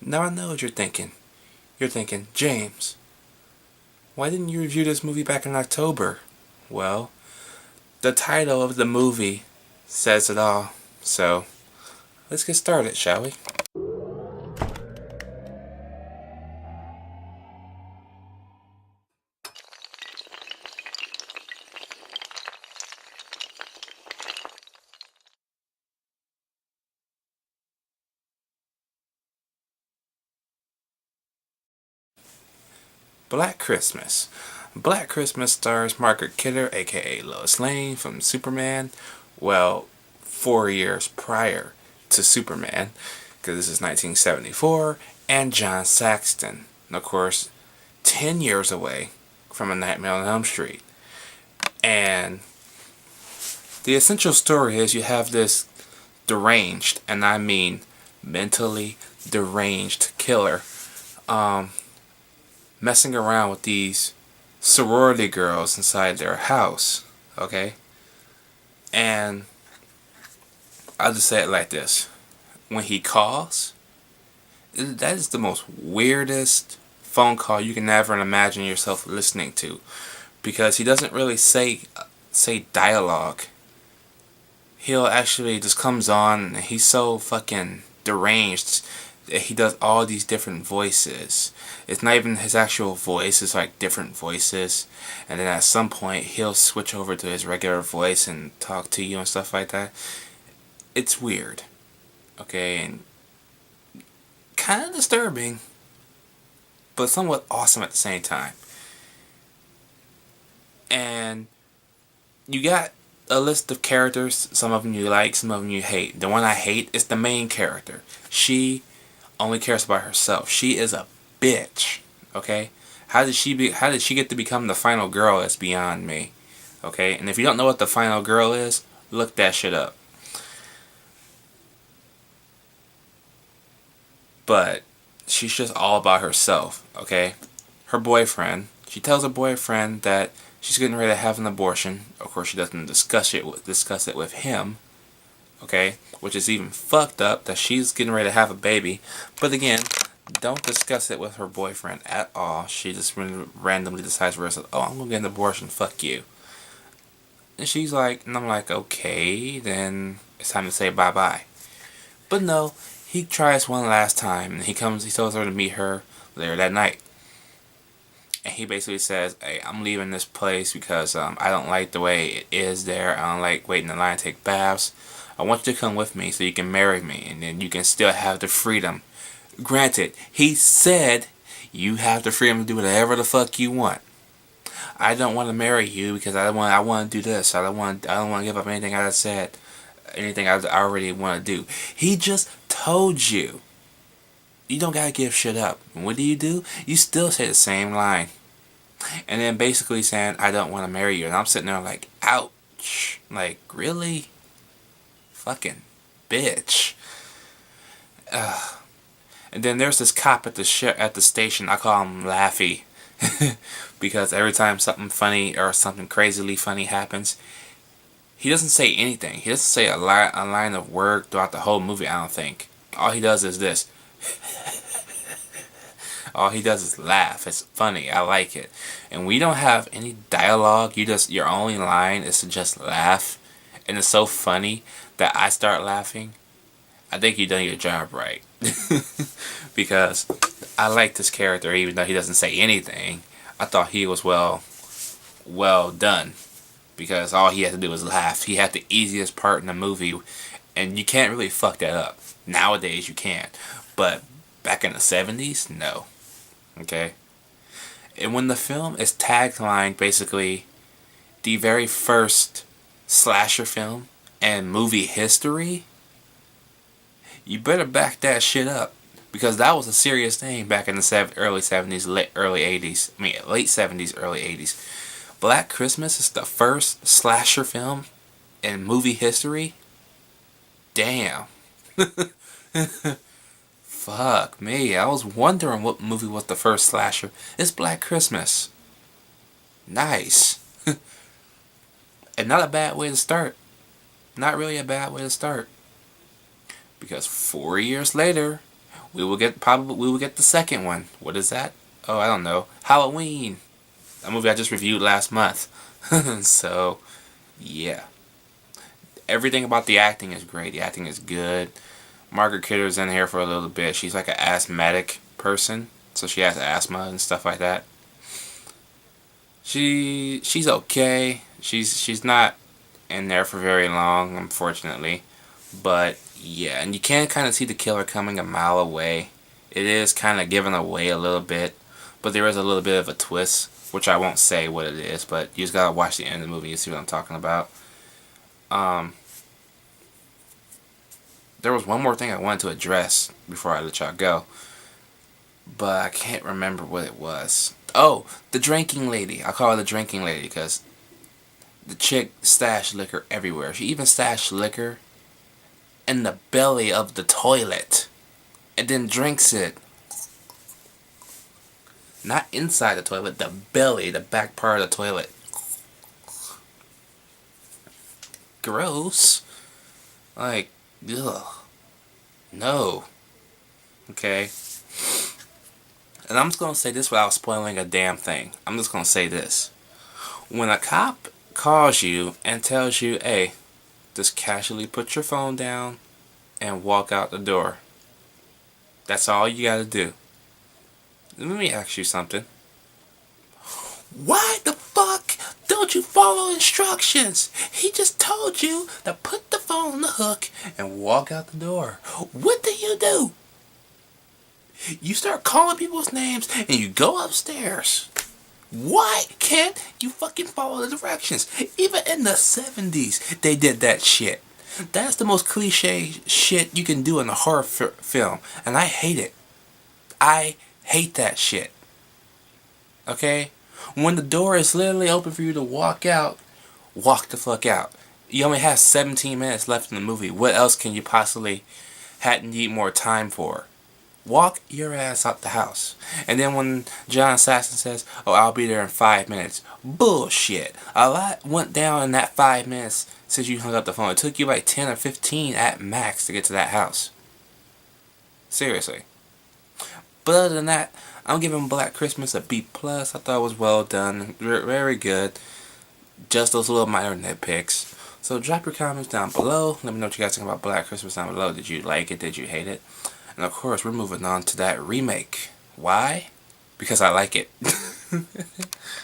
Now I know what you're thinking. You're thinking, James, why didn't you review this movie back in October? Well, the title of the movie says it all. So, let's get started, shall we? Black Christmas. Black Christmas stars Margaret Kidder, aka Lois Lane from Superman. Well, 4 years prior to Superman, because this is 1974, and John Saxon, of course, 10 years away from A Nightmare on Elm Street. And the essential story is you have this deranged, and I mean mentally deranged killer, um, messing around with these sorority girls inside their house, okay? And I'll just say it like this. When he calls, that is the most weirdest phone call you can ever imagine yourself listening to, because he doesn't really say dialogue. He'll actually just comes on and he's so fucking deranged that he does all these different voices. It's not even his actual voice, it's like different voices. And then at some point he'll switch over to his regular voice and talk to you and stuff like that. It's weird. Okay, and kind of disturbing, but somewhat awesome at the same time. And you got a list of characters. Some of them you like, some of them you hate. The one I hate is the main character. She only cares about herself. She is a bitch. Okay? How did she get to become the final girl? That's beyond me. Okay? And if you don't know what the final girl is, look that shit up. But she's just all about herself. Okay? Her boyfriend. She tells her boyfriend that she's getting ready to have an abortion. Of course, she doesn't discuss it with him. Okay? Which is even fucked up that she's getting ready to have a baby. But again, don't discuss it with her boyfriend at all. She just randomly decides for herself, oh, I'm going to get an abortion. Fuck you. And she's like, and I'm like, okay, then it's time to say bye-bye. But no, he tries one last time. And he tells her to meet her later that night. And he basically says, hey, I'm leaving this place because I don't like the way it is there. I don't like waiting in line to take baths. I want you to come with me so you can marry me. And then you can still have the freedom. Granted, he said you have the freedom to do whatever the fuck you want. I don't want to marry you because I want to do this. I don't want to give up anything I said. Anything I already want to do. He just told you. You don't gotta give shit up. And what do? You still say the same line. And then basically saying, I don't want to marry you. And I'm sitting there like, ouch. Like, really? Fucking bitch. And then there's this cop at the station. I call him Laffy. Because every time something funny or something crazily funny happens, he doesn't say anything. He doesn't say a line of word throughout the whole movie, I don't think. All he does is this. All he does is laugh. It's funny. I like it. And we don't have any dialogue. Your only line is to just laugh. And it's so funny that I start laughing. I think you've done your job right. Because I like this character even though he doesn't say anything. I thought he was well done. Because all he had to do was laugh. He had the easiest part in the movie. And you can't really fuck that up. Nowadays you can't. But back in the 70s, no. Okay? And when the film is taglined basically the very first slasher film in movie history, you better back that shit up. Because that was a serious thing back in the early 70s, early 80s. I mean, late 70s, early 80s. Black Christmas is the first slasher film in movie history? Damn. Fuck me. I was wondering what movie was the first slasher. It's Black Christmas. Nice. And not a bad way to start. Not really a bad way to start. Because 4 years later, we will get the second one. What is that? Oh, I don't know. Halloween. A movie I just reviewed last month. So, yeah. Everything about the acting is great. The acting is good. Margaret Kidder's in here for a little bit. She's like an asthmatic person, so she has asthma and stuff like that. She's okay. She's not in there for very long, unfortunately. But yeah, and you can kind of see the killer coming a mile away. It is kind of given away a little bit, but there is a little bit of a twist, which I won't say what it is, but you just gotta watch the end of the movie and see what I'm talking about. Um, there was one more thing I wanted to address before I let y'all go, but I can't remember what it was. Oh, the drinking lady. I call her the drinking lady because the chick stashed liquor everywhere. She even stashed liquor in the belly of the toilet and then drinks it. Not inside the toilet, the belly, the back part of the toilet. Gross. Like, ugh. No. Okay. And I'm just gonna say this without spoiling a damn thing. I'm just gonna say this. When a cop calls you and tells you, hey, just casually put your phone down and walk out the door. That's all you gotta do. Let me ask you something. Why the fuck don't you follow instructions? He just told you to put the phone on the hook and walk out the door. What do you do? You start calling people's names and you go upstairs. Why can't you fucking follow the directions? Even in the 70s, they did that shit. That's the most cliche shit you can do in a horror film. And I hate it. I hate that shit. Okay? When the door is literally open for you to walk out, walk the fuck out. You only have 17 minutes left in the movie. What else can you possibly need more time for? Walk your ass out the house. And then when John Saxon says, oh, I'll be there in 5 minutes. Bullshit. A lot went down in that 5 minutes since you hung up the phone. It took you like 10 or 15 at max to get to that house. Seriously. But other than that, I'm giving Black Christmas a B+. I thought it was well done. Very good. Just those little minor nitpicks. So drop your comments down below. Let me know what you guys think about Black Christmas down below. Did you like it? Did you hate it? And of course, we're moving on to that remake. Why? Because I like it.